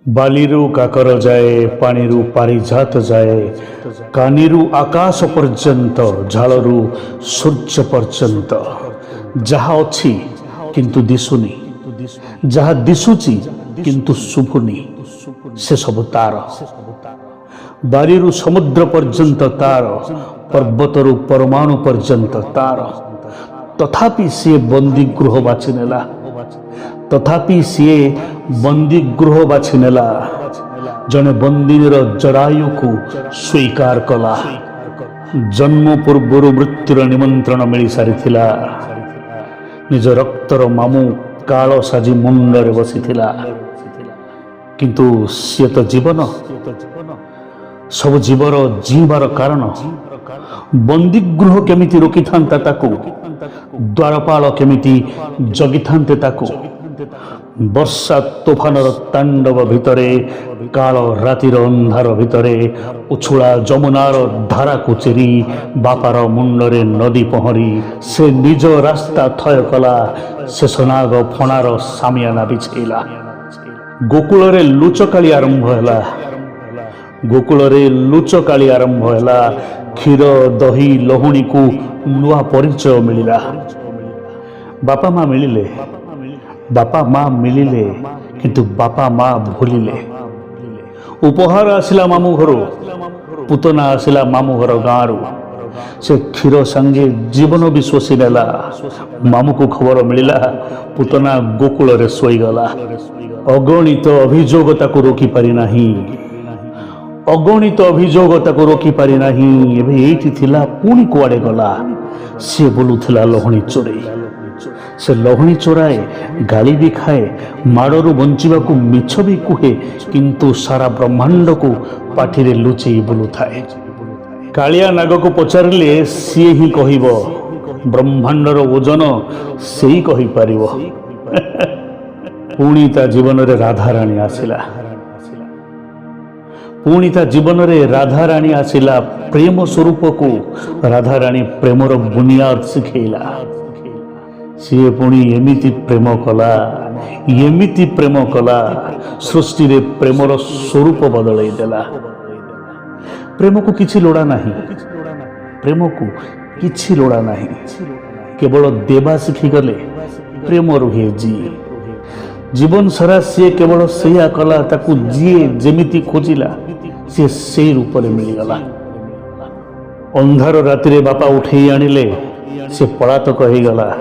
बालीरु काकर जाए पानीरु पारिजात जाए कानीरु आकाश पर्यंत झालरु सूर्य पर्यंत जहा अच्छी किंतु दिशुनी जहा दिशुची किंतु शुभुनी से सब तार बारीरु समुद्र पर्यंत तार पर्वतरु परमाणु पर्यंत तार तथापि सी बंदी गृह बाछि नेला तथापि सी बंदी गृह बाछि नेला जने बंदीर जरायु को स्वीकार कला जन्म पूर्व मृत्युर निमंत्रण मिल सारिथिला निज रक्तर मामू काल साजी मुंडरे बसिथिला किंतु सी तो जीवन सब जीवर जीवार कारण बंदी गृह केमिति रोकी थांता ताकू द्वारपाल केमिति जगी थांते ताकू वर्षा तोफानर तांडव भितरे काल रातिर अंधार भितरे उछुला जमुनार धारा को चेरी बापार मुंडरे नदी पहरी से निज रास्ता थय कला से सोनाग फणार सामियाना बिछेला गोकुल रे लुचकाली आरंभ हैला गोकुल रे लुचकाली आरंभ हैला क्षीर दही लहुणी को नुआ परिचय मिलिला बापा माँ मिलिले बापा माँ मिलिले किंतु बापा माँ भूलिले उपहार आसिला मामू घर पुतना आसिला मामू घर गाँव से क्षीर संगे जीवन भी शोषी नेला मामू को खबर मिलिला पुतना गोकुल रे सोईगला अगणित अभियोग ताको रोकी पारि नाही अगणित अभियोग ताको रोकी पारि नाही एबे एठी थिला पुणी कुआडे गला से बोलुथिला लहणी चोरे से लहणी चोराए गाली भी खाए माड़रू बंचिबा को मिछ भी कुहे किंतु सारा ब्रह्मांड को पाठिरे लुचेई बोलु थाए कालिया नाग को पचारिले सी ही कहिबो ब्रह्मांडर ओजन सेई कहि पारिबो पुणी ता जीवन रे राधा रानी आसिला पुणी ता जीवन रे राधा रानी आसिला प्रेम स्वरूप को राधा रानी प्रेमर बुनियाद शिखेला सी पुणी एमिति प्रेम कला एमिति प्रेम कला सृष्टि रे प्रेमर स्वरूप बदलाई देला प्रेम को किछि लोड़ा नहीं प्रेम को किछि लोड़ा नहीं केवल देवा शिखी गले प्रेम रुहे जी जीवन सारा सी केवल सैया कला ताकू जीए जेमिति खोजिला सी से रूप में मिलगला अंधार राति बापा उठे आनिले से पलातक हो गला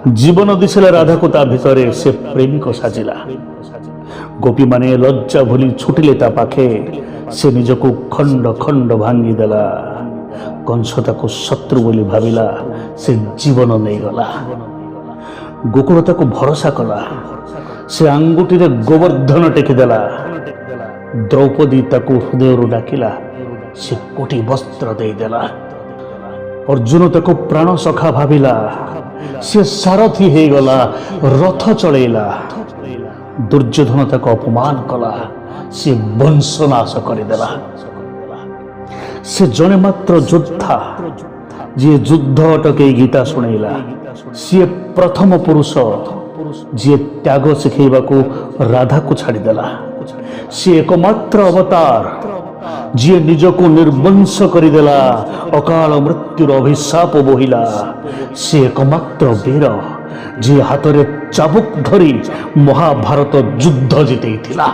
जीवन दिशला राधा को ता भितरे से प्रेमिक साजिला गोपी माने लज्जा भूली छुटिले ता पाखे से निजको खंड खंड भांगी देला कंस ताको शत्रु बोली भाविला से जीवन नहीं गला गोकुल ताको भरोसा कला से आंगुठी रे गोवर्धन टेकिदेला द्रौपदी ताको हृदय डाकिला से कोटी वस्त्र देदेला अर्जुन ताको प्राण सखा भाविला से सारथी हे गला रथ चलेला दुर्योधन ताको अपमान कला से वंशनाश करदेला से जने मात्र योद्धा जी युद्ध अटके गीता शुणेला सी प्रथम पुरुष जी त्याग शिखेबा को राधा को छाड़देला सी एकमात्र अवतार जी निज को निर्वंश करदेला अकाल मृत्युर अभिशाप बोहिला सी एकमात्र वीर जी हाथ रे चाबुक धरी महाभारत युद्ध जितेइथिला।